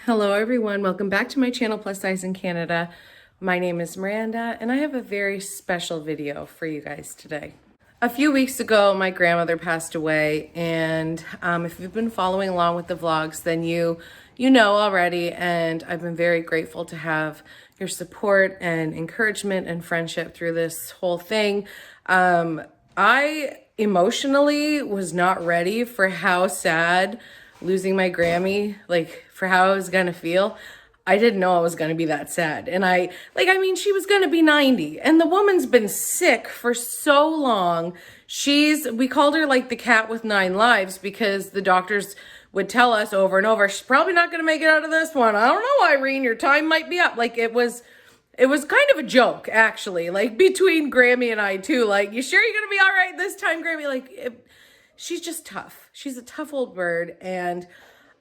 Hello everyone, welcome back to my channel Plus Size in Canada. My name is Miranda and I have a very special video for you guys today. A few weeks ago, my grandmother passed away, and if you've been following along with the vlogs, then you know already, and I've been very grateful to have your support and encouragement and friendship through this whole thing. I emotionally was not ready for how sad losing my Grammy, for how I was gonna feel. I didn't know I was gonna be that sad. And she was gonna be 90, and the woman's been sick for so long. We called her like the cat with 9 lives because the doctors would tell us over and over, she's probably not gonna make it out of this one. I don't know, Irene, your time might be up. It was kind of a joke, actually, between Grammy and I too. You sure you're gonna be all right this time, Grammy? She's just tough. She's a tough old bird. And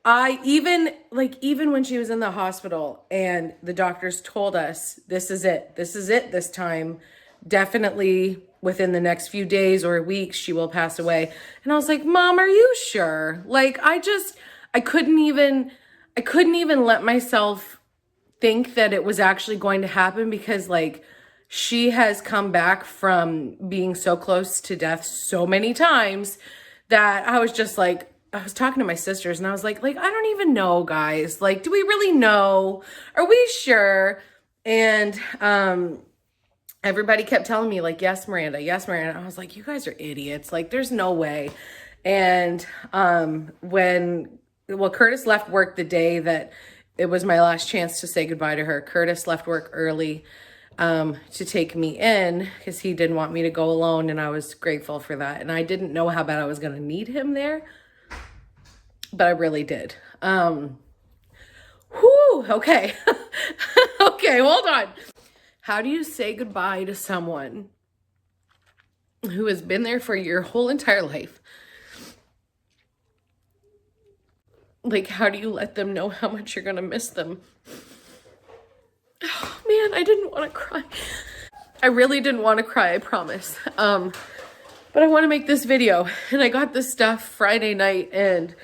even when she was in the hospital and the doctors told us, this is it this time, definitely within the next few days or weeks, she will pass away. And I was like, Mom, are you sure? I couldn't even let myself think that it was actually going to happen, because she has come back from being so close to death so many times that I was just I was talking to my sisters and I was like, I don't even know, guys. Do we really know? Are we sure? And everybody kept telling me yes, Miranda, yes, Miranda. I was like, you guys are idiots. There's no way. And Curtis left work the day that it was my last chance to say goodbye to her. Curtis left work early to take me in because he didn't want me to go alone, and I was grateful for that. And I didn't know how bad I was going to need him there, but I really did. Okay. Okay, hold on. How do you say goodbye to someone who has been there for your whole entire life? How do you let them know how much you're gonna miss them? Oh man, I didn't want to cry. I really didn't want to cry, I promise. But I want to make this video, and I got this stuff Friday night, and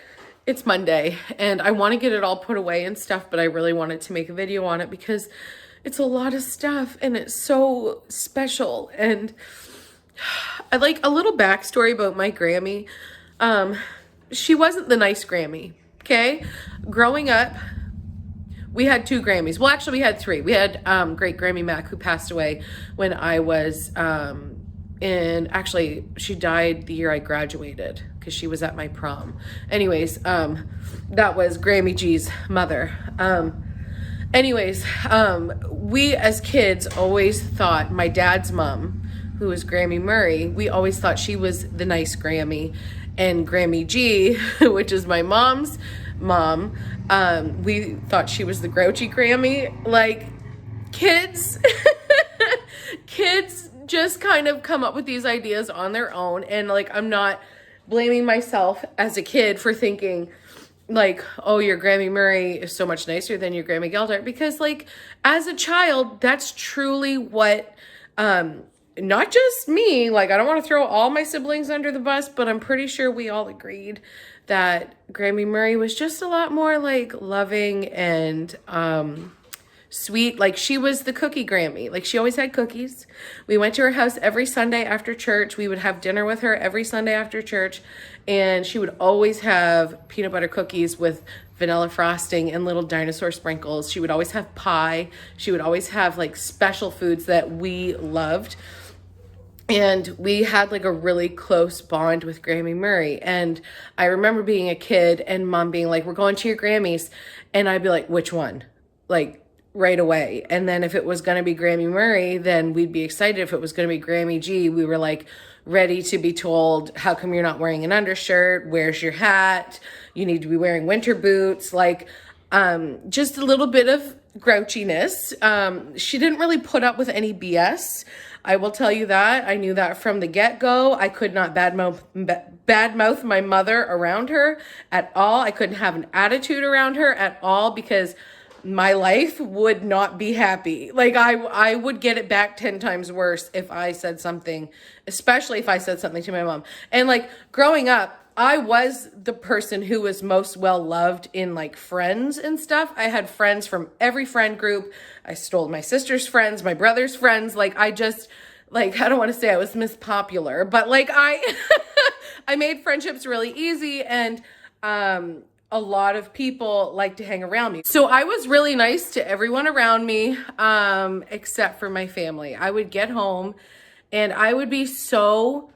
it's Monday, and I want to get it all put away and stuff, but I really wanted to make a video on it because it's a lot of stuff and it's so special. And I like a little backstory about my Grammy. She wasn't the nice Grammy, okay? Growing up, we had 2 Grammys. Well, actually, we had 3. We had great Grammy Mac, who passed away when I was actually, she died the year I graduated because she was at my prom. Anyways, that was Grammy G's mother. We as kids always thought my dad's mom, who was Grammy Murray, we always thought she was the nice Grammy, and Grammy G, which is my mom's mom, we thought she was the grouchy Grammy. Kids kids just kind of come up with these ideas on their own, and I'm not blaming myself as a kid for thinking oh, your Grammy Murray is so much nicer than your Grammy Geldart, because as a child, that's truly what not just me, I don't want to throw all my siblings under the bus, but I'm pretty sure we all agreed that Grammy Murray was just a lot more loving and sweet. She was the cookie Grammy. She always had cookies. We went to her house every Sunday after church. We would have dinner with her every Sunday after church, and she would always have peanut butter cookies with vanilla frosting and little dinosaur sprinkles. She would always have pie. She would always have special foods that we loved. And we had a really close bond with Grammy Murray. And I remember being a kid and Mom being we're going to your Grammys. And I'd be which one? Right away. And then if it was going to be Grammy Murray, then we'd be excited. If it was going to be Grammy G, we were ready to be told, how come you're not wearing an undershirt? Where's your hat? You need to be wearing winter boots. Just a little bit of grouchiness. She didn't really put up with any BS. I will tell you that. I knew that from the get-go. I could not badmouth my mother around her at all. I couldn't have an attitude around her at all, because my life would not be happy. I would get it back 10 times worse if I said something, especially if I said something to my mom. And growing up, I was the person who was most well loved in like friends and stuff. I had friends from every friend group. I stole my sister's friends, my brother's friends. Like I just, like, I don't want to say I was Miss Popular, but like I made friendships really easy, and a lot of people like to hang around me. So I was really nice to everyone around me, except for my family. I would get home and I would be so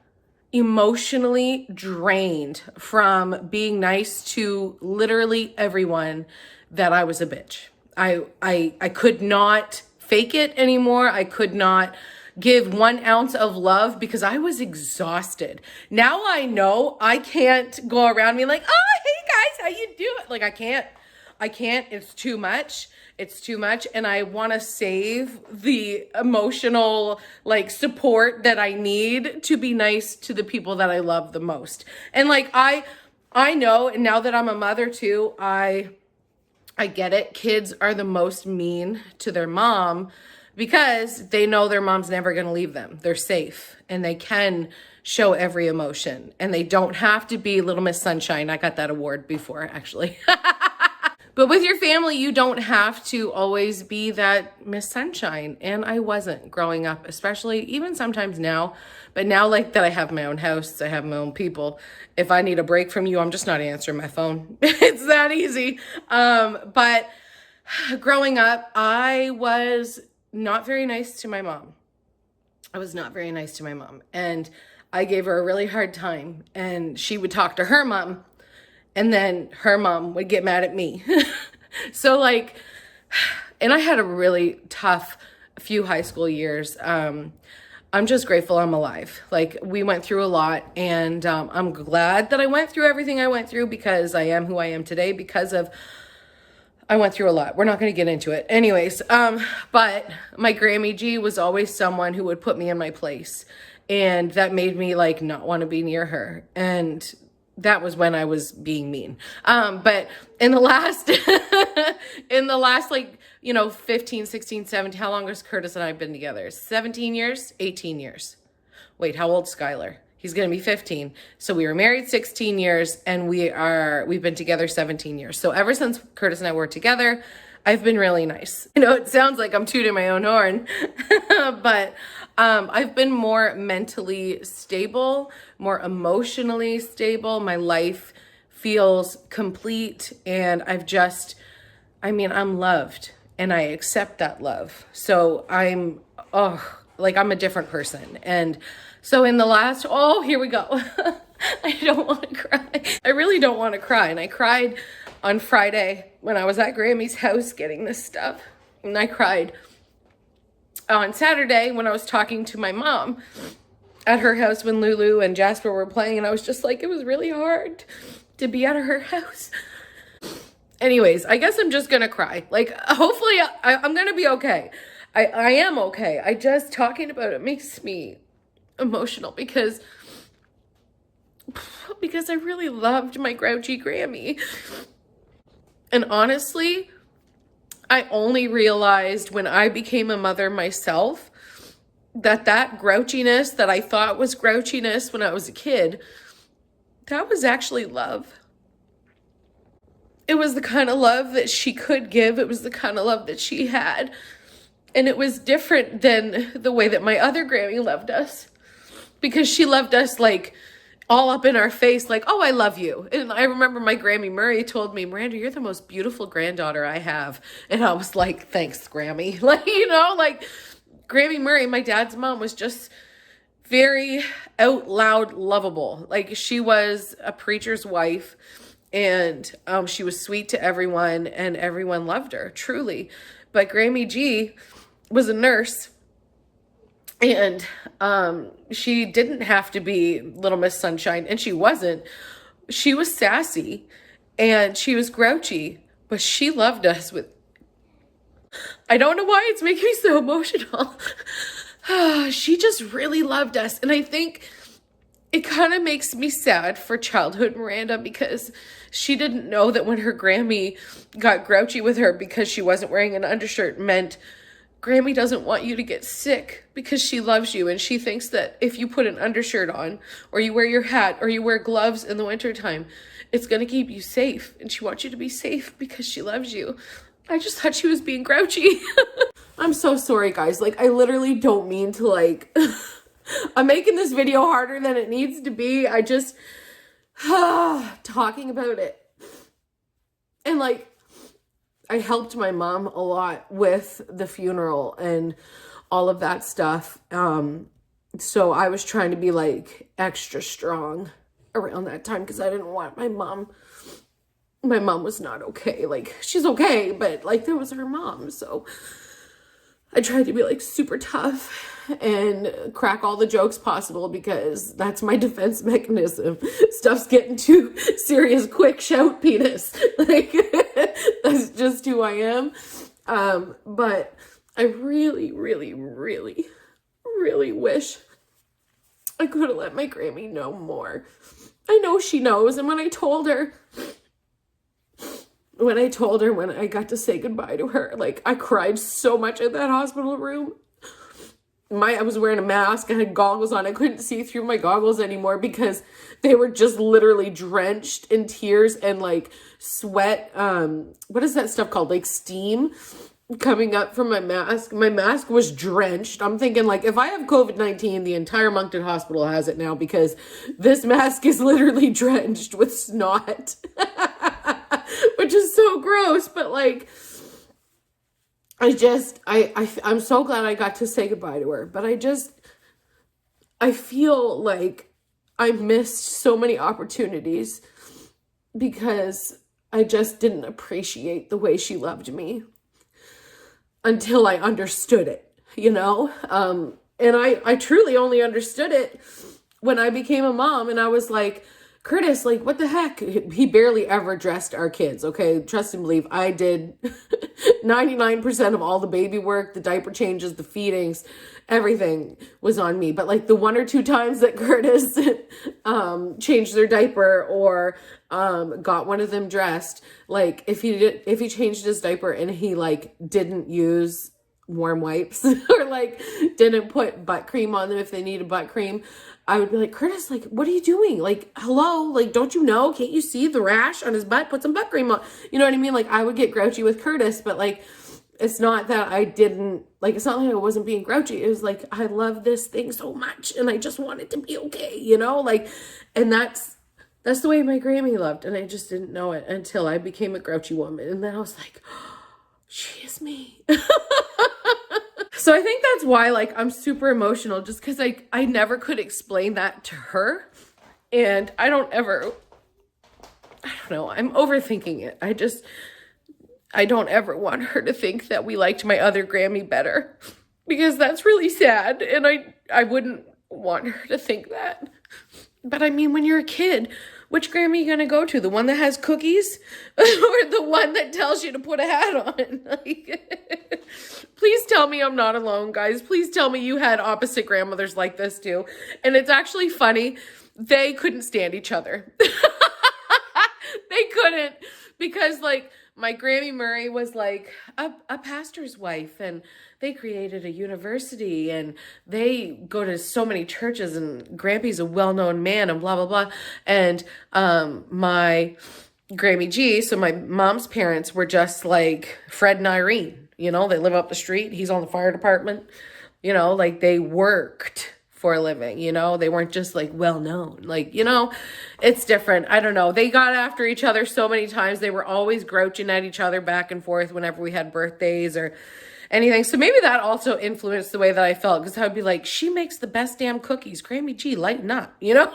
emotionally drained from being nice to literally everyone that I was a bitch. I could not fake it anymore. I could not give 1 ounce of love because I was exhausted. Now I know I can't go around being like, oh, hey guys, how you doing? Like I can't, it's too much. It's too much. And I want to save the emotional like support that I need to be nice to the people that I love the most. And like, I know, and now that I'm a mother too, I get it. Kids are the most mean to their mom because they know their mom's never going to leave them. They're safe and they can show every emotion and they don't have to be Little Miss Sunshine. I got that award before, actually. But with your family, you don't have to always be that Miss Sunshine. And I wasn't growing up, especially even sometimes now. But now, like that I have my own house, I have my own people. If I need a break from you, I'm just not answering my phone. It's that easy. But growing up, I was not very nice to my mom. I was not very nice to my mom. And I gave her a really hard time. And she would talk to her mom. And then her mom would get mad at me. So like, and I had a really tough few high school years. I'm just grateful I'm alive. Like we went through a lot, and I'm glad that I went through everything I went through because I am who I am today because of, I went through a lot. We're not going to get into it. Anyways, but my Grammy G was always someone who would put me in my place, and that made me like not want to be near her. And that was when I was being mean. But in the last, like, 15, 16, 17, how long has Curtis and I been together? 17 years, 18 years. Wait, how old's Skylar? He's going to be 15. So we were married 16 years and we've been together 17 years. So ever since Curtis and I were together, I've been really nice. It sounds like I'm tooting my own horn, but I've been more mentally stable, more emotionally stable. My life feels complete, and I'm loved, and I accept that love. So I'm a different person. And so in the last, here we go. I don't want to cry. I really don't want to cry. And I cried on Friday when I was at Grammy's house getting this stuff. And I cried on Saturday when I was talking to my mom at her house when Lulu and Jasper were playing, and I was just like, it was really hard to be at her house. Anyways, I guess I'm just gonna cry. Like, hopefully I'm gonna be okay. I am okay. I just, talking about it makes me emotional because I really loved my grouchy Grammy. And honestly, I only realized when I became a mother myself that grouchiness that I thought was grouchiness when I was a kid, that was actually love. It was the kind of love that she could give. It was the kind of love that she had. And it was different than the way that my other Grammy loved us, because she loved us like all up in our face, like, oh, I love you. And I remember my Grammy Murray told me, Miranda, you're the most beautiful granddaughter I have. And I was like, thanks, Grammy. Like, Grammy Murray, my dad's mom, was just very out loud lovable. Like, she was a preacher's wife, and she was sweet to everyone, and everyone loved her, truly. But Grammy G was a nurse, and she didn't have to be Little Miss Sunshine, and she wasn't. She was sassy, and she was grouchy, but she loved us with... I don't know why it's making me so emotional. She just really loved us, and I think it kind of makes me sad for childhood Miranda, because she didn't know that when her Grammy got grouchy with her because she wasn't wearing an undershirt meant Grammy doesn't want you to get sick because she loves you, and she thinks that if you put an undershirt on or you wear your hat or you wear gloves in the wintertime, it's going to keep you safe, and she wants you to be safe because she loves you. I just thought she was being grouchy. I'm so sorry, guys. Like, I literally don't mean to, like, I'm making this video harder than it needs to be. I just, talking about it. And, like, I helped my mom a lot with the funeral and all of that stuff. So I was trying to be, like, extra strong around that time because I didn't want my mom was not okay. Like, she's okay, but, like, there was her mom. So I tried to be, like, super tough and crack all the jokes possible because that's my defense mechanism. Stuff's getting too serious, quick, shout, penis. Like, that's just who I am. But I really, really, really, really wish I could have let my Grammy know more. I know she knows, and when I told her when I got to say goodbye to her, like, I cried so much in that hospital room. I was wearing a mask. I had goggles on. I couldn't see through my goggles anymore because they were just literally drenched in tears and, like, sweat. What is that stuff called? Like, steam coming up from my mask. My mask was drenched. I'm thinking, like, if I have COVID-19, the entire Moncton Hospital has it now because this mask is literally drenched with snot. Which is so gross, but, like, I'm so glad I got to say goodbye to her, but I feel like I missed so many opportunities because I just didn't appreciate the way she loved me until I understood it, you know? And I truly only understood it when I became a mom, and I was like, Curtis, like, what the heck? He barely ever dressed our kids, okay? Trust and believe, I did 99% of all the baby work, the diaper changes, the feedings, everything was on me. But, like, the 1 or 2 times that Curtis changed their diaper or got one of them dressed, like, if he changed his diaper and he, like, didn't use warm wipes or, like, didn't put butt cream on them if they needed butt cream, I would be like, Curtis, like, what are you doing? Like, hello? Like, don't you know? Can't you see the rash on his butt? Put some butt cream on. You know what I mean? Like, I would get grouchy with Curtis, but, like, it's not that I didn't, like, it's not like I wasn't being grouchy. It was like, I love this thing so much and I just want it to be okay, you know? Like, and that's the way my Grammy loved, and I just didn't know it until I became a grouchy woman. And then I was like, oh, she is me. So I think that's why, like, I'm super emotional, just because I never could explain that to her. And I don't know, I'm overthinking it. I don't ever want her to think that we liked my other Grammy better, because that's really sad. And I wouldn't want her to think that. But I mean, when you're a kid, which Grammy are you going to go to? The one that has cookies or the one that tells you to put a hat on? Like, please tell me I'm not alone, guys. Please tell me you had opposite grandmothers like this too. And it's actually funny. They couldn't stand each other. They couldn't, because, like, my Grammy Murray was, like, a pastor's wife, and they created a university, and they go to so many churches, and Grampy's a well-known man, and blah, blah, blah. And my Grammy G, so my mom's parents were just like Fred and Irene. You know, they live up the street. He's on the fire department. You know, like, they worked for a living, you know? They weren't just, like, well-known. Like, you know, it's different. I don't know. They got after each other so many times. They were always grouching at each other back and forth whenever we had birthdays or anything. So maybe that also influenced the way that I felt, because I would be like, she makes the best damn cookies. Grammy G, lighten up, you know?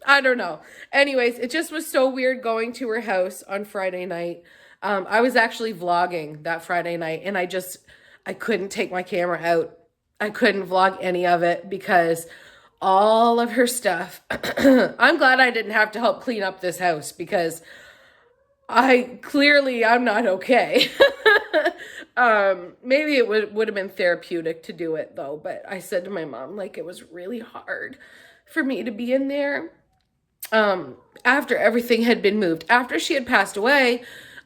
I don't know. Anyways, it just was so weird going to her house on Friday night. I was actually vlogging that Friday night, and I couldn't take my camera out. I couldn't vlog any of it because all of her stuff. I'm glad I didn't have to help clean up this house, because I'm not okay. Maybe it would have been therapeutic to do it though. But I said to my mom, like, it was really hard for me to be in there. After everything had been moved, after she had passed away,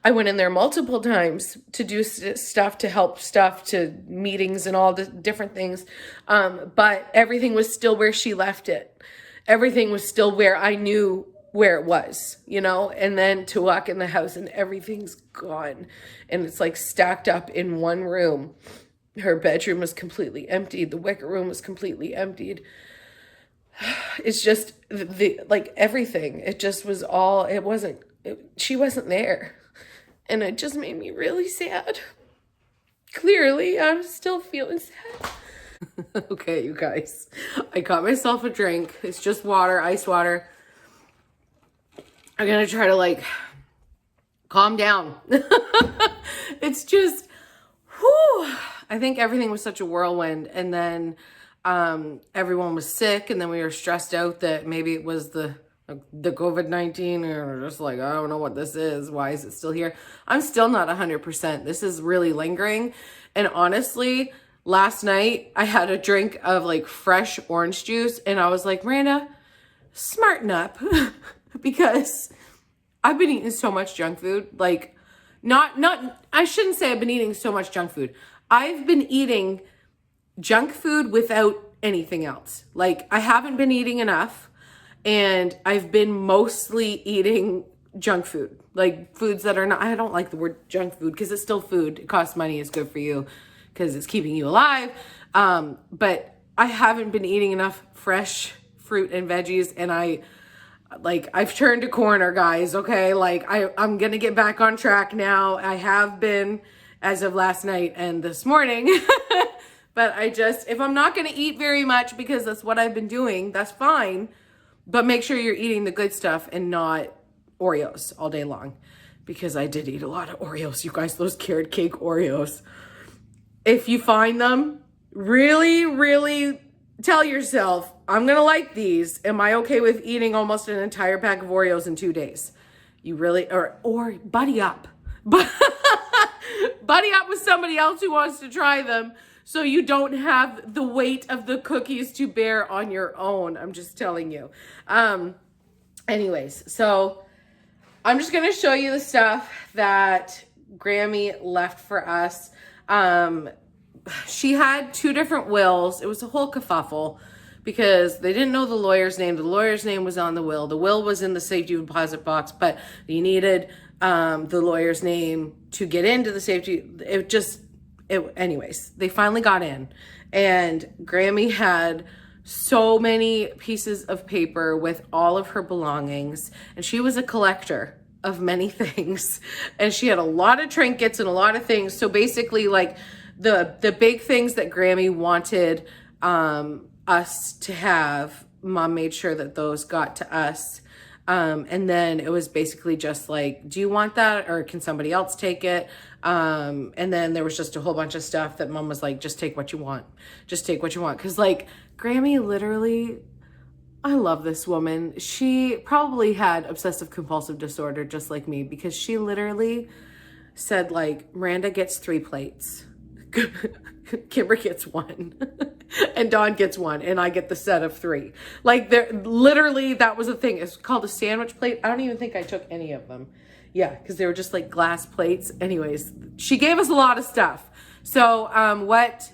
I went in there multiple times to do stuff, to help stuff, to meetings and all the different things. But everything was still where she left it. Everything was still where I knew where it was, you know, and then to walk in the house and everything's gone. And it's like stacked up in one room. Her bedroom was completely emptied. The wicker room was completely emptied. It's just like everything. It just was all, she wasn't there. And it just made me really sad. Clearly, I'm still feeling sad. Okay, you guys, I got myself a drink. It's just water, ice water. I'm gonna try to like calm down. It's just, whew. I think everything was such a whirlwind. And then everyone was sick, and then we were stressed out that maybe it was the COVID-19, or just like, I don't know what this is. Why is it still here? I'm still not 100%. This is really lingering. And honestly, last night I had a drink of like fresh orange juice, and I was like, Miranda, smarten up. Because I've been eating so much junk food. Like, I shouldn't say I've been eating so much junk food. I've been eating junk food without anything else. Like, I haven't been eating enough, and I've been mostly eating junk food. Like, foods that are not, I don't like the word junk food because it's still food. It costs money. It's good for you because it's keeping you alive. But I haven't been eating enough fresh fruit and veggies, and I've turned a corner, guys, okay? Like, I'm going to get back on track now. I have been as of last night and this morning. But if I'm not going to eat very much because that's what I've been doing, that's fine. But make sure you're eating the good stuff and not Oreos all day long. Because I did eat a lot of Oreos, you guys, those carrot cake Oreos. If you find them, really, really tell yourself, I'm going to like these. Am I okay with eating almost an entire pack of Oreos in 2 days? You really, or buddy up. Buddy up with somebody else who wants to try them so you don't have the weight of the cookies to bear on your own. I'm just telling you. Anyways, so I'm just going to show you the stuff that Grammy left for us. She had 2 different wills. It was a whole kerfuffle because they didn't know the lawyer's name. The lawyer's name was on the will. The will was in the safety deposit box, but you needed the lawyer's name to get into the safety. Anyways, they finally got in, and Grammy had so many pieces of paper with all of her belongings, and she was a collector of many things, and she had a lot of trinkets and a lot of things. So basically, like, the big things that Grammy wanted us to have, Mom made sure that those got to us. And then it was basically just like, do you want that, or can somebody else take it? And then there was just a whole bunch of stuff that Mom was like, just take what you want. Just take what you want. Cause like Grammy literally, I love this woman. She probably had obsessive compulsive disorder just like me, because she literally said like, Miranda gets 3 plates. Kimber gets 1 and Dawn gets 1, and I get the set of 3. Like, literally, that was a thing. It's called a sandwich plate. I don't even think I took any of them. Yeah, because they were just like glass plates. Anyways, she gave us a lot of stuff. So what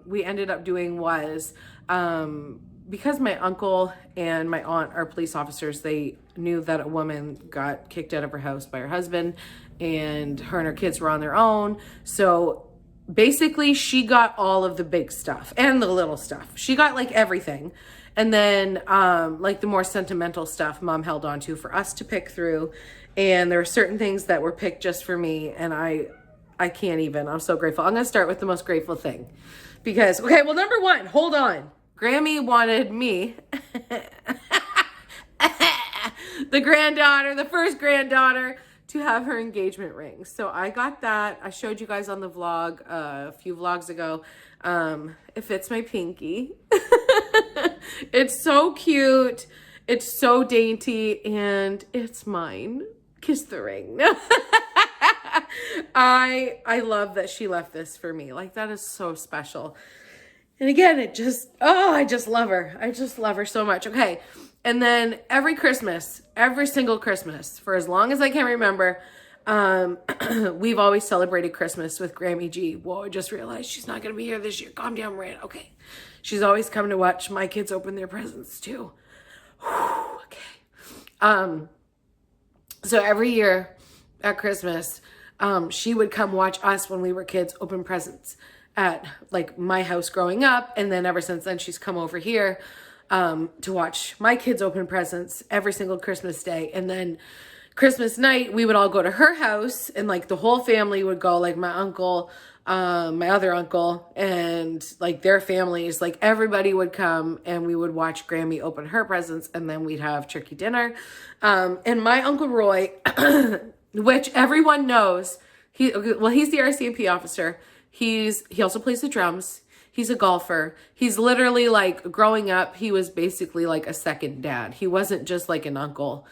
we ended up doing was, because my uncle and my aunt are police officers, they knew that a woman got kicked out of her house by her husband, and her kids were on their own. So basically, she got all of the big stuff and the little stuff. She got like everything. And then like the more sentimental stuff, Mom held on to for us to pick through. And there were certain things that were picked just for me. And I can't even. I'm so grateful. I'm going to start with the most grateful thing. Because, okay, well, number 1, hold on. Grammy wanted me, the granddaughter, the first granddaughter, to have her engagement ring. So I got that. I showed you guys on the vlog a few vlogs ago. It fits my pinky. It's so cute. It's so dainty, and it's mine. Kiss the ring. I love that she left this for me. Like, that is so special. And again, I just love her. I just love her so much. Okay. And then every Christmas, every single Christmas, for as long as I can remember, We've always celebrated Christmas with Grammy G. Whoa, I just realized she's not going to be here this year. Calm down, Miranda. Okay. She's always come to watch my kids open their presents too. Whew, okay. So every year at Christmas, she would come watch us when we were kids open presents at like my house growing up. And then ever since then, she's come over here, to watch my kids open presents every single Christmas day. And then Christmas night, we would all go to her house and like the whole family would go, like my uncle, my other uncle and like their families, like everybody would come and we would watch Grammy open her presents and then we'd have turkey dinner. And my Uncle Roy, which everyone knows, he's the RCMP officer. He also plays the drums. He's a golfer. He's literally like growing up, he was basically like a second dad. He wasn't just like an uncle.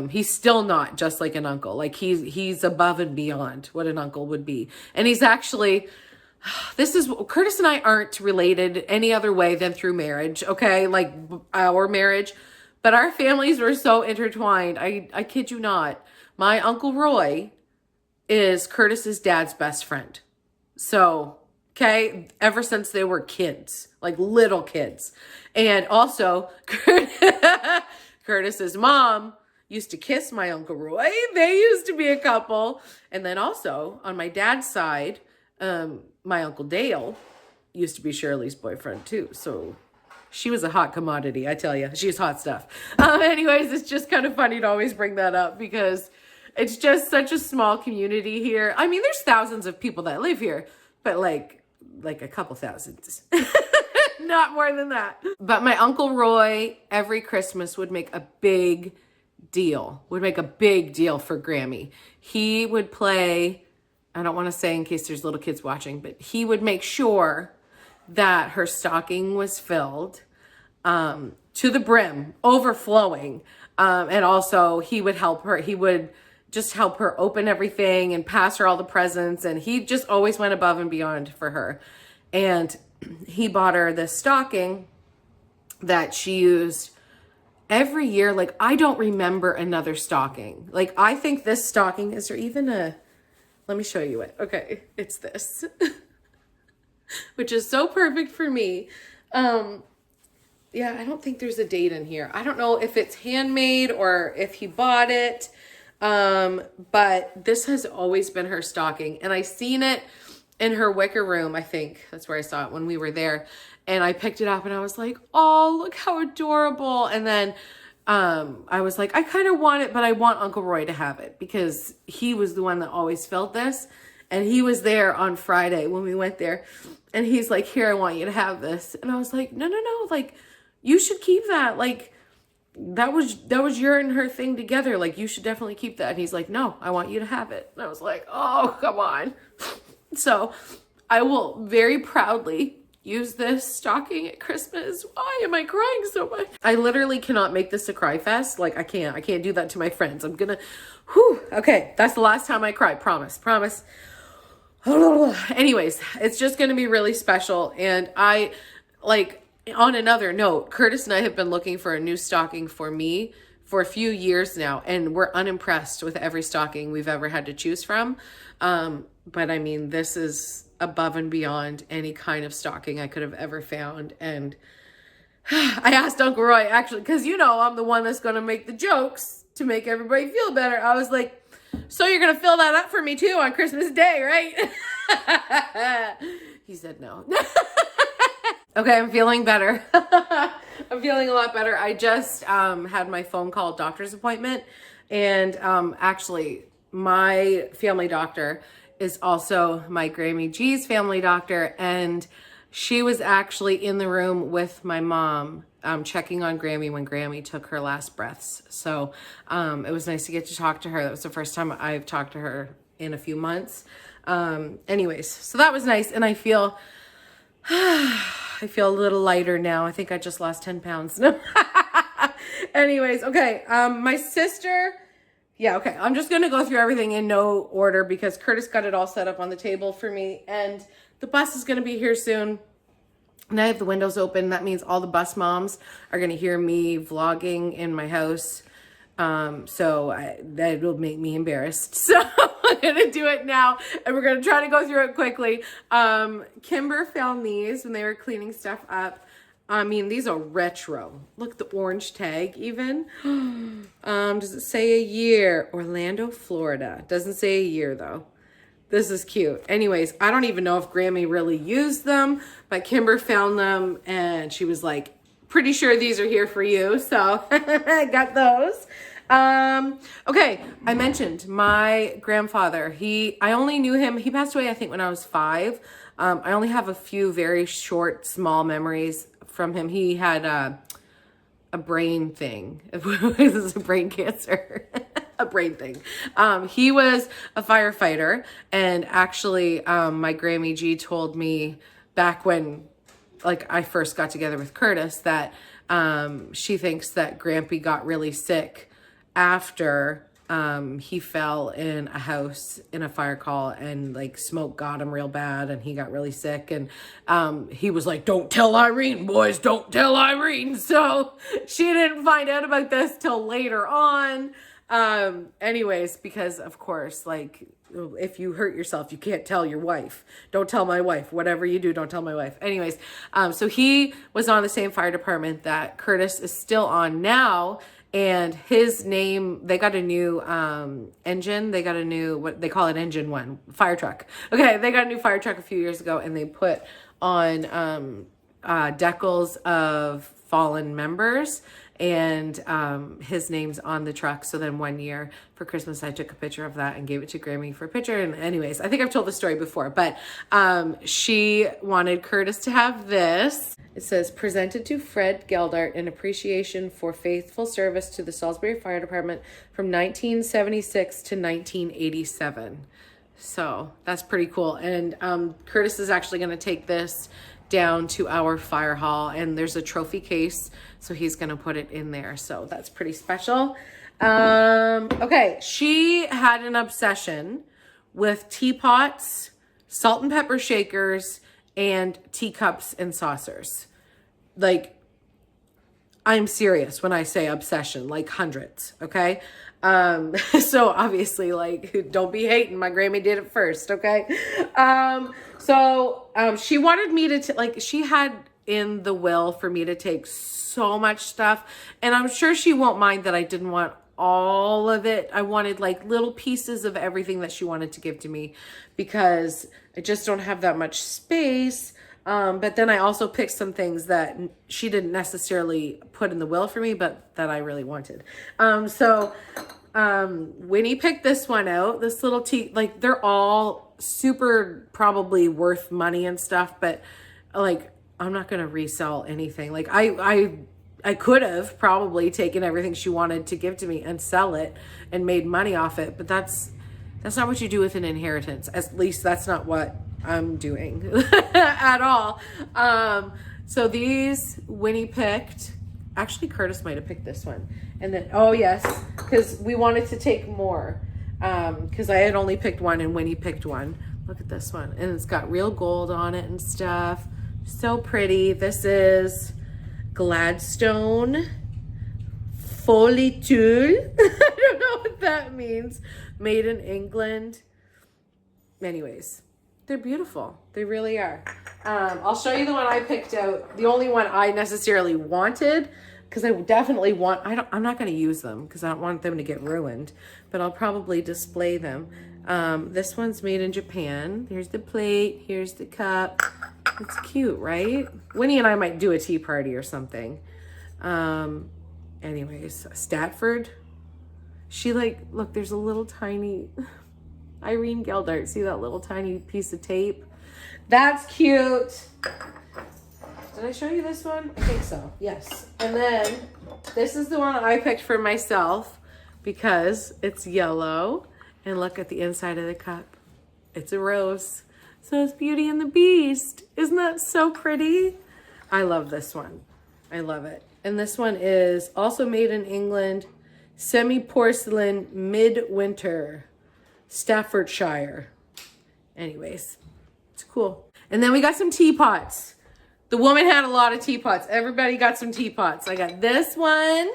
He's still not just like an uncle. Like he's above and beyond what an uncle would be. And he's actually, Curtis and I aren't related any other way than through marriage. Okay. Like our marriage, but our families were so intertwined. I kid you not. My Uncle Roy is Curtis's dad's best friend. So, okay. Ever since they were kids, like little kids. And also Curtis's mom used to kiss my Uncle Roy. They used to be a couple. And then also on my dad's side, my Uncle Dale used to be Shirley's boyfriend too. So she was a hot commodity, I tell you. She's hot stuff. Anyways, it's just kind of funny to always bring that up because it's just such a small community here. I mean, there's thousands of people that live here, but like a couple thousands. Not more than that. But my Uncle Roy every Christmas would make a big deal for Grammy. He would play, I don't want to say in case there's little kids watching, but he would make sure that her stocking was filled to the brim, overflowing. And also he would help her. He would just help her open everything and pass her all the presents. And he just always went above and beyond for her. And he bought her this stocking that she used every year. Like, I don't remember another stocking. Like, I think this stocking, is there even let me show you it. Okay, it's this, which is so perfect for me. Yeah, I don't think there's a date in here. I don't know if it's handmade or if he bought it. But this has always been her stocking. And I seen it in her wicker room. I think that's where I saw it when we were there. And I picked it up and I was like, oh, look how adorable. And then I was like, I kind of want it, but I want Uncle Roy to have it because he was the one that always felt this. And he was there on Friday when we went there. And he's like, here, I want you to have this. And I was like, no. Like, you should keep that. Like, that was your and her thing together. Like, you should definitely keep that. And he's like, no, I want you to have it. And I was like, oh, come on. So I will very proudly use this stocking at Christmas. Why am I crying so much? I literally cannot make this a cry fest. Like, I can't do that to my friends. I'm gonna, okay. That's the last time I cry. Promise. Anyways, it's just going to be really special. And on another note, Curtis and I have been looking for a new stocking for me for a few years now, and we're unimpressed with every stocking we've ever had to choose from. But I mean, this is above and beyond any kind of stocking I could have ever found. And I asked Uncle Roy, actually, because I'm the one that's going to make the jokes to make everybody feel better. I was like, so you're going to fill that up for me too on Christmas Day, right? He said no. Okay, I'm feeling better. I'm feeling a lot better. I just had my phone call doctor's appointment. And actually, my family doctor is also my Grammy G's family doctor. And she was actually in the room with my mom checking on Grammy when Grammy took her last breaths. So it was nice to get to talk to her. That was the first time I've talked to her in a few months. Anyways, so that was nice. And I feel a little lighter now. I think I just lost 10 pounds. Anyways, okay. My sister, okay. I'm just going to go through everything in no order because Curtis got it all set up on the table for me. And the bus is going to be here soon. And I have the windows open. That means all the bus moms are going to hear me vlogging in my house That will make me embarrassed. So I'm gonna do it now, and we're gonna try to go through it quickly. Kimber found these when they were cleaning stuff up. I mean, these are retro. Look at the orange tag even. Does it say a year? Orlando, Florida. Doesn't say a year though. This is cute. Anyways, I don't even know if Grammy really used them, but Kimber found them and she was like, pretty sure these are here for you. So I got those. Okay. I mentioned my grandfather. I only knew him. He passed away, I think, when I was 5. I only have a few very short, small memories from him. He had a brain thing. This is a brain cancer. A brain thing. He was a firefighter, and actually, my Grammy G told me back when like I first got together with Curtis that she thinks that Grampy got really sick after he fell in a house in a fire call, and like smoke got him real bad and he got really sick, and he was like, don't tell Irene, boys, don't tell Irene. So she didn't find out about this till later on. Anyways, because of course, like, if you hurt yourself, you can't tell your wife. Don't tell my wife. Whatever you do, don't tell my wife. Anyways, so he was on the same fire department that Curtis is still on now. And his name, they got a new engine. They got a new, what they call it, engine one, fire truck. Okay, they got a new fire truck a few years ago, and they put on decals of fallen members, and his name's on the truck. So then one year for Christmas, I took a picture of that and gave it to Grammy for a picture. And anyways, I think I've told the story before, but she wanted Curtis to have this. It says, presented to Fred Geldart in appreciation for faithful service to the Salisbury Fire Department from 1976 to 1987. So that's pretty cool. And Curtis is actually going to take this down to our fire hall, and there's a trophy case, so he's gonna put it in there. So that's pretty special. Okay, she had an obsession with teapots, salt and pepper shakers, and teacups and saucers. Like, I'm serious when I say obsession, like hundreds. Okay. So obviously, like, don't be hating. My Grammy did it first. Okay. She wanted me to, like, she had in the will for me to take so much stuff, and I'm sure she won't mind that I didn't want all of it. I wanted like little pieces of everything that she wanted to give to me, because I just don't have that much space. But then I also picked some things that she didn't necessarily put in the will for me, but that I really wanted. Winnie picked this one out, this little tea, like, they're all super probably worth money and stuff, but like, I'm not going to resell anything. Like, I could have probably taken everything she wanted to give to me and sell it and made money off it, but that's not what you do with an inheritance. At least that's not what I'm doing at all. So these Winnie picked. Actually, Curtis might have picked this one. And then, oh yes, because we wanted to take more. Because I had only picked one and Winnie picked one. Look at this one. And it's got real gold on it and stuff. So pretty. This is Gladstone Folie Tulle. I don't know what that means. Made in England. Anyways, they're beautiful. They really are. I'll show you the one I picked out. The only one I necessarily wanted, because I definitely want, I'm not going to use them because I don't want them to get ruined, but I'll probably display them. This one's made in Japan. Here's the plate. Here's the cup. It's cute, right? Winnie and I might do a tea party or something. Anyways, Statford. She like, look, there's a little tiny Irene Geldart. See that little tiny piece of tape? That's cute. Did I show you this one? I think so. Yes. And then this is the one I picked for myself because it's yellow. And look at the inside of the cup. It's a rose. So it's Beauty and the Beast. Isn't that so pretty? I love this one. I love it. And this one is also made in England. Semi-porcelain midwinter. Staffordshire. Anyways, it's cool. And then we got some teapots. The woman had a lot of teapots. Everybody got some teapots. I got this one.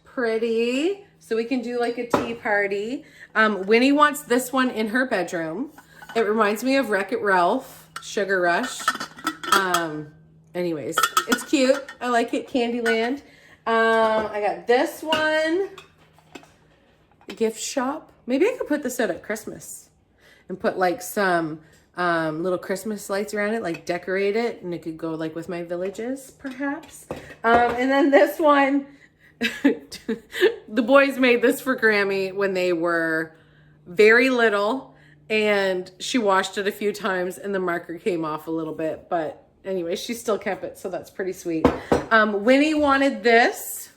Pretty. so we can do like a tea party. Winnie wants this one in her bedroom. It reminds me of Wreck-It Ralph, Sugar Rush. Anyways, it's cute. I like it, Candyland. I got this one, gift shop. Maybe I could put this out at Christmas and put like some little Christmas lights around it, like decorate it, and it could go like with my villages, perhaps. And then this one, the boys made this for Grammy when they were very little, and she washed it a few times and the marker came off a little bit, but anyway, she still kept it, so that's pretty sweet. Winnie wanted this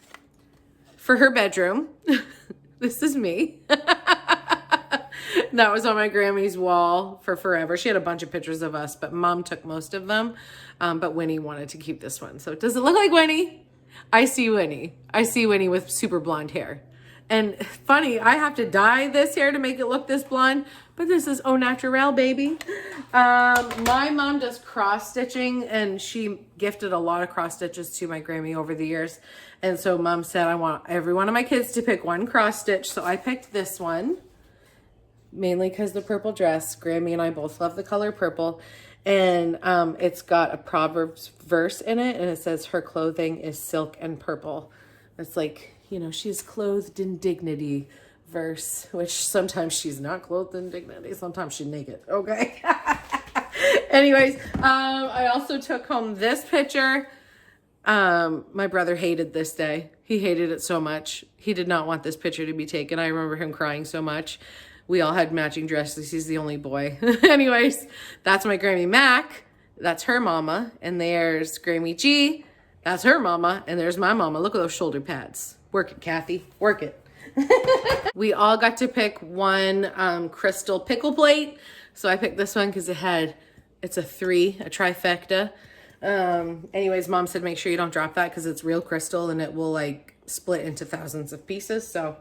for her bedroom. This is me. That was on my Grammy's wall for forever. She had a bunch of pictures of us, but Mom took most of them. But Winnie wanted to keep this one. So does it look like Winnie? I see Winnie. I see Winnie with super blonde hair. And funny, I have to dye this hair to make it look this blonde, but this is au naturel, baby. My mom does cross stitching, and she gifted a lot of cross stitches to my Grammy over the years. And so Mom said, I want every one of my kids to pick one cross stitch. So I picked this one, mainly because the purple dress. Grammy and I both love the color purple. And it's got a Proverbs verse in it, and it says, her clothing is silk and purple. It's like, you know, she's clothed in dignity verse, which sometimes she's not clothed in dignity. Sometimes she's naked. Okay. Anyways, I also took home this picture. My brother hated this day. He hated it so much. He did not want this picture to be taken. I remember him crying so much. We all had matching dresses. He's the only boy. Anyways, that's my Grammy Mac. That's her mama. And there's Grammy G. That's her mama. And there's my mama. Look at those shoulder pads. Work it, Kathy. Work it. We all got to pick one crystal pickle plate. So I picked this one because it's a trifecta. Anyways, Mom said make sure you don't drop that because it's real crystal and it will like split into thousands of pieces. So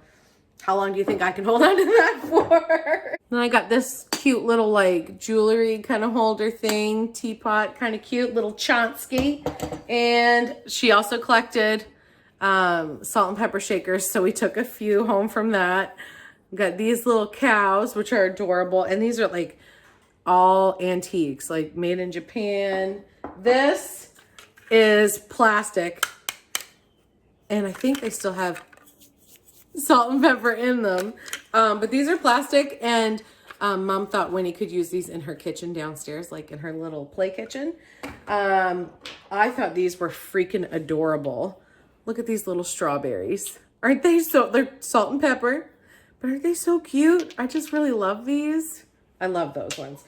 how long do you think I can hold on to that for? Then I got this cute little like jewelry kind of holder thing, teapot, kind of cute little Chonsky. And she also collected salt and pepper shakers. So we took a few home from that. Got these little cows, which are adorable. And these are like all antiques, like made in Japan. This is plastic. And I think they still have salt and pepper in them. But these are plastic, and Mom thought Winnie could use these in her kitchen downstairs, like in her little play kitchen. I thought these were freaking adorable. Look at these little strawberries. Aren't they they're salt and pepper, but aren't they so cute? I just really love these. I love those ones.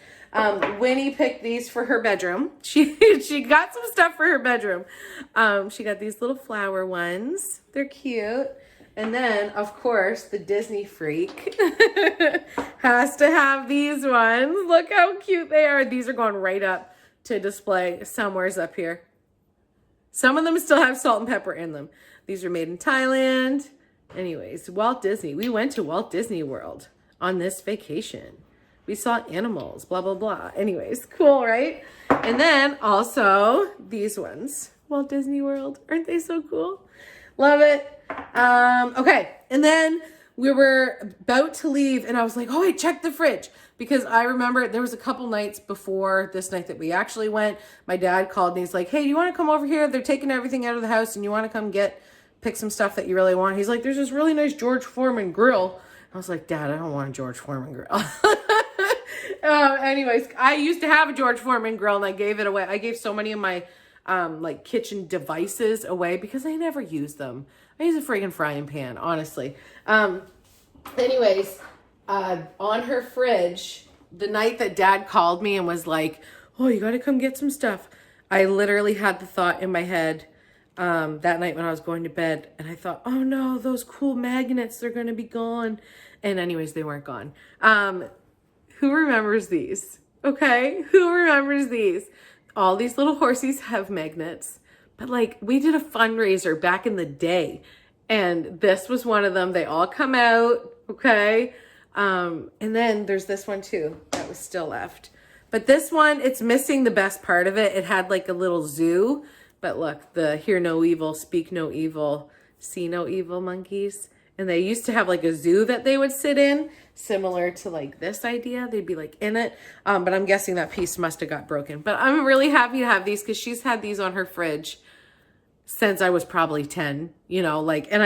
Winnie picked these for her bedroom. She got some stuff for her bedroom. She got these little flower ones. They're cute. And then, of course, the Disney freak has to have these ones. Look how cute they are. These are going right up to display somewheres up here. Some of them still have salt and pepper in them. These are made in Thailand. Anyways, Walt Disney. We went to Walt Disney World on this vacation. We saw animals, blah, blah, blah. Anyways, cool, right? And then also these ones. Walt Disney World. Aren't they so cool? Love it. Okay. And then we were about to leave and I was like, oh, wait, check the fridge. Because I remember there was a couple nights before this night that we actually went. My dad called and he's like, hey, do you want to come over here? They're taking everything out of the house and you want to come pick some stuff that you really want. He's like, there's this really nice George Foreman grill. I was like, Dad, I don't want a George Foreman grill. Anyways, I used to have a George Foreman grill and I gave it away. I gave so many of my like kitchen devices away because I never use them. I use a friggin' frying pan, honestly. Anyways, on her fridge, the night that Dad called me and was like, oh, you gotta come get some stuff. I literally had the thought in my head that night when I was going to bed, and I thought, oh no, those cool magnets, they're gonna be gone. And anyways, they weren't gone. Who remembers these? Okay, who remembers these? All these little horsies have magnets, but like we did a fundraiser back in the day and this was one of them. They all come out, okay? And then there's this one too that was still left. But this one, it's missing the best part of it. It had like a little zoo, but look, the hear no evil, speak no evil, see no evil monkeys. And they used to have like a zoo that they would sit in, similar to like this idea. They'd be like in it. But I'm guessing that piece must have got broken. But I'm really happy to have these because she's had these on her fridge since I was probably 10, you know, like, and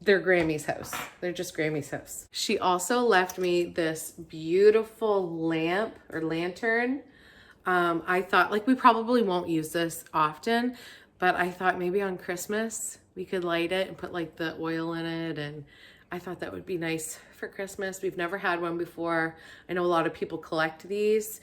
they're Grammy's house. They're just Grammy's house. She also left me this beautiful lamp or lantern. I thought like we probably won't use this often, but I thought maybe on Christmas we could light it and put like the oil in it. And I thought that would be nice for Christmas. We've never had one before. I know a lot of people collect these.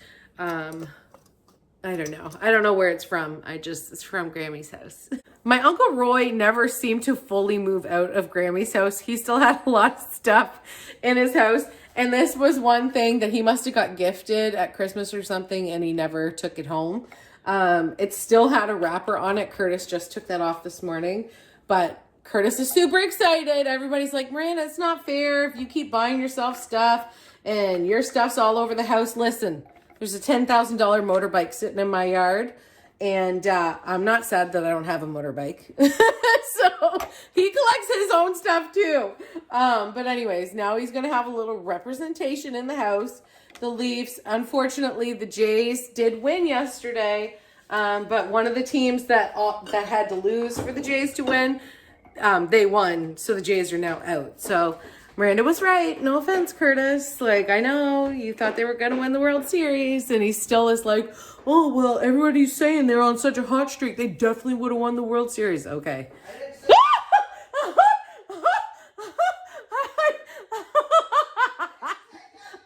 I don't know. I don't know where it's from. It's from Grammy's house. My Uncle Roy never seemed to fully move out of Grammy's house. He still had a lot of stuff in his house. And this was one thing that he must have got gifted at Christmas or something and he never took it home. It still had a wrapper on it. Curtis just took that off this morning. But Curtis is super excited. Everybody's like, Miranda, it's not fair if you keep buying yourself stuff and your stuff's all over the house. Listen. There's a $10,000 motorbike sitting in my yard, and I'm not sad that I don't have a motorbike. So he collects his own stuff too. But anyways, now he's going to have a little representation in the house. The Leafs, unfortunately, the Jays did win yesterday, but one of the teams that had to lose for the Jays to win, they won, so the Jays are now out. So Miranda was right. No offense, Curtis. Like, I know you thought they were going to win the World Series. And he still is like, oh, well, everybody's saying they're on such a hot streak. They definitely would have won the World Series. Okay.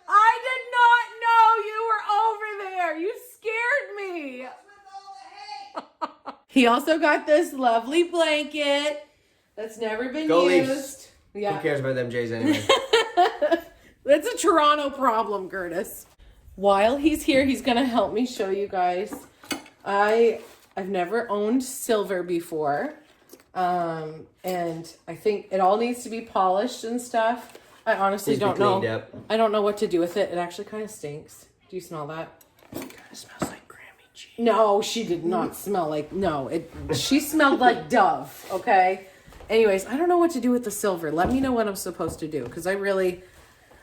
I did not know you were over there. You scared me. He also got this lovely blanket that's never been Go used. Leafs. Yeah. Who cares about them Jays anyway? That's a Toronto problem, Curtis. While he's here, he's going to help me show you guys. I've never owned silver before. And I think it all needs to be polished and stuff. I honestly don't know. Up. I don't know what to do with it. It actually kind of stinks. Do you smell that? It kind of smells like Grammy cheese. No, she did not smell like, she smelled like Dove, okay? Anyways, I don't know what to do with the silver. Let me know what I'm supposed to do because I really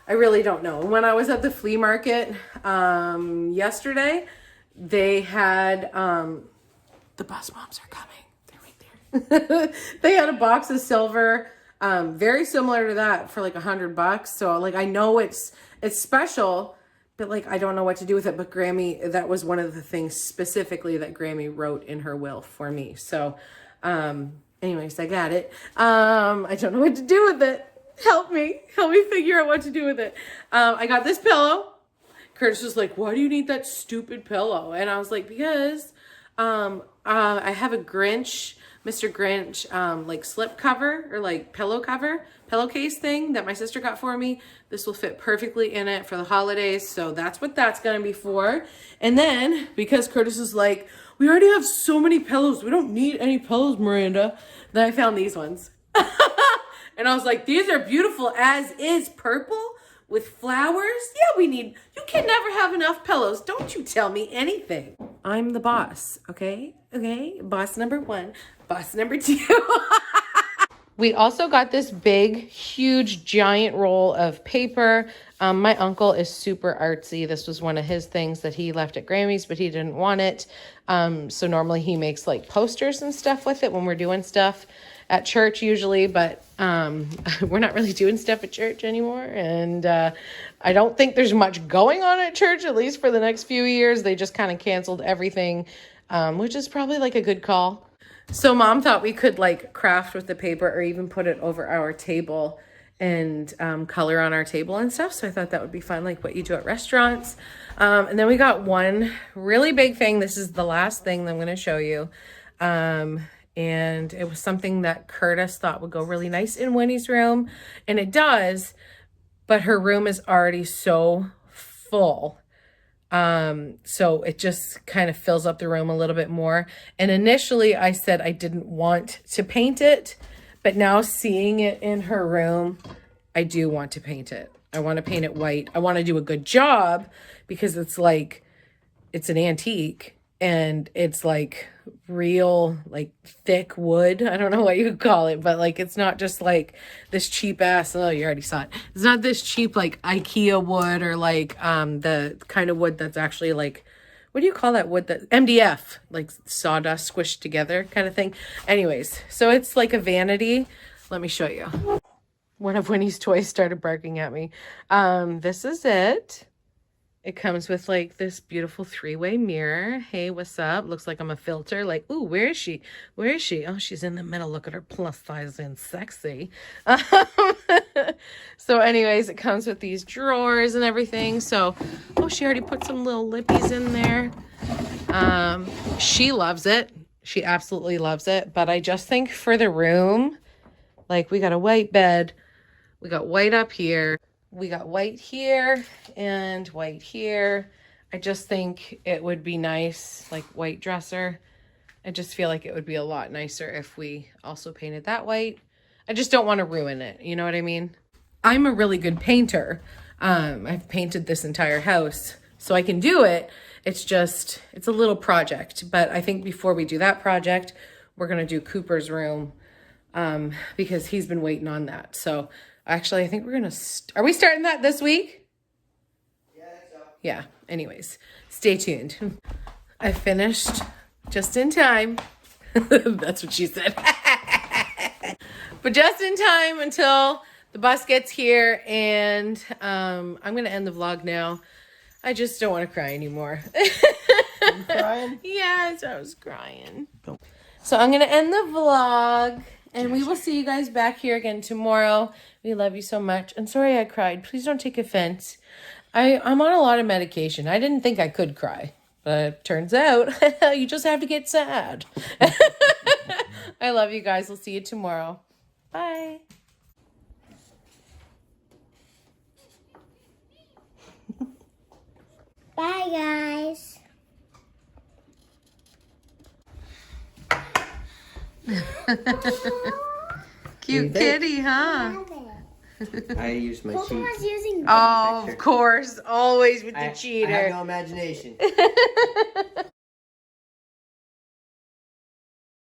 don't know. When I was at the flea market yesterday, they had, the bus moms are coming. They're right there. They had a box of silver, very similar to that for like $100. So like, I know it's special, but like, I don't know what to do with it. But Grammy, that was one of the things specifically that Grammy wrote in her will for me. So, anyways, I got it. I don't know what to do with it. Help me figure out what to do with it. I got this pillow. Curtis was like, why do you need that stupid pillow? And I was like, because, I have a Grinch, Mr. Grinch, like slip cover or like pillowcase thing that my sister got for me. This will fit perfectly in it for the holidays. So that's what that's going to be for. And then because Curtis is like, we already have so many pillows. We don't need any pillows, Miranda. Then I found these ones. And I was like, these are beautiful as is, purple with flowers. Yeah, you can never have enough pillows. Don't you tell me anything. I'm the boss, okay? Okay, boss number 1, boss number 2. We also got this big, huge, giant roll of paper. My uncle is super artsy. This was one of his things that he left at Grammy's, but he didn't want it. So normally he makes like posters and stuff with it when we're doing stuff at church usually, but we're not really doing stuff at church anymore. And I don't think there's much going on at church, at least for the next few years. They just kind of canceled everything, which is probably like a good call. So Mom thought we could like craft with the paper or even put it over our table and color on our table and stuff. So I thought that would be fun, like what you do at restaurants. And then we got one really big thing. This is the last thing that I'm going to show you. And it was something that Curtis thought would go really nice in Winnie's room. And it does, but her room is already so full. So it just kind of fills up the room a little bit more. And initially I said I didn't want to paint it, but now seeing it in her room, I do want to paint it. I want to paint it white. I want to do a good job because it's like, it's an antique and it's like real, like thick wood. I don't know what you would call it, but like it's not just like this cheap ass, oh, you already saw it. It's not this cheap like IKEA wood or like the kind of wood that's actually like, what do you call that wood, that MDF, like sawdust squished together kind of thing. Anyways, so it's like a vanity. Let me show you. One of Winnie's toys started barking at me. This is it. It comes with like this beautiful 3-way mirror. Hey, what's up? Looks like I'm a filter. Like, ooh, where is she? Where is she? Oh, she's in the middle. Look at her, plus size and sexy. So anyways, it comes with these drawers and everything. So, oh, she already put some little lippies in there. She loves it. She absolutely loves it. But I just think for the room, like we got a white bed. We got white up here. We got white here and white here. I just think it would be nice, like white dresser. I just feel like it would be a lot nicer if we also painted that white. I just don't want to ruin it. You know what I mean? I'm a really good painter. I've painted this entire house, so I can do it. It's just, it's a little project. But I think before we do that project, we're going to do Cooper's room because he's been waiting on that. So actually, I think we're going to... Are we starting that this week? Yeah, I think so. Yeah. Anyways, stay tuned. I finished just in time. That's what she said. But just in time until the bus gets here. And I'm going to end the vlog now. I just don't want to cry anymore. You crying? Yes, I was crying. So I'm going to end the vlog. And we will see you guys back here again tomorrow. We love you so much. And sorry I cried. Please don't take offense. I'm on a lot of medication. I didn't think I could cry. But it turns out you just have to get sad. I love you guys. We'll see you tomorrow. Bye. Bye, guys. Cute kitty, huh? I used my Coco cheat. was using Oh, of course. Always with the I cheater. have no imagination.